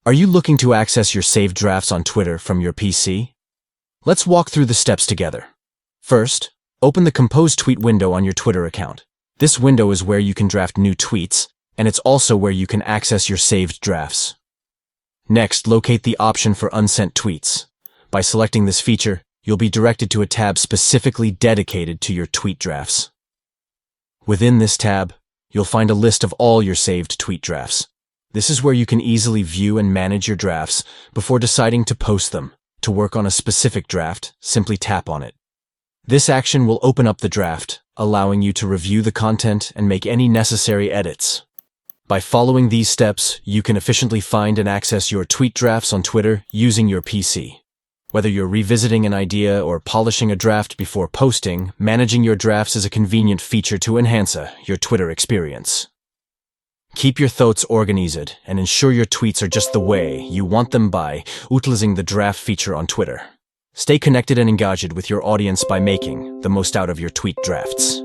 Are you looking to access your saved drafts on Twitter from your PC? Let's walk through the steps together. First, open the Compose Tweet window on your Twitter account. This window is where you can draft new tweets, and it's also where you can access your saved drafts. Next, locate the option for Unsent tweets. By selecting this feature, you'll be directed to a tab specifically dedicated to your tweet drafts. Within this tab, you'll find a list of all your saved tweet drafts. This is where you can easily view and manage your drafts before deciding to post them. To work on a specific draft, simply tap on it. This action will open up the draft, allowing you to review the content and make any necessary edits. By following these steps, you can efficiently find and access your tweet drafts on Twitter using your PC. Whether you're revisiting an idea or polishing a draft before posting, managing your drafts is a convenient feature to enhance your Twitter experience. Keep your thoughts organized and ensure your tweets are just the way you want them by utilizing the draft feature on Twitter. Stay connected and engaged with your audience by making the most out of your tweet drafts.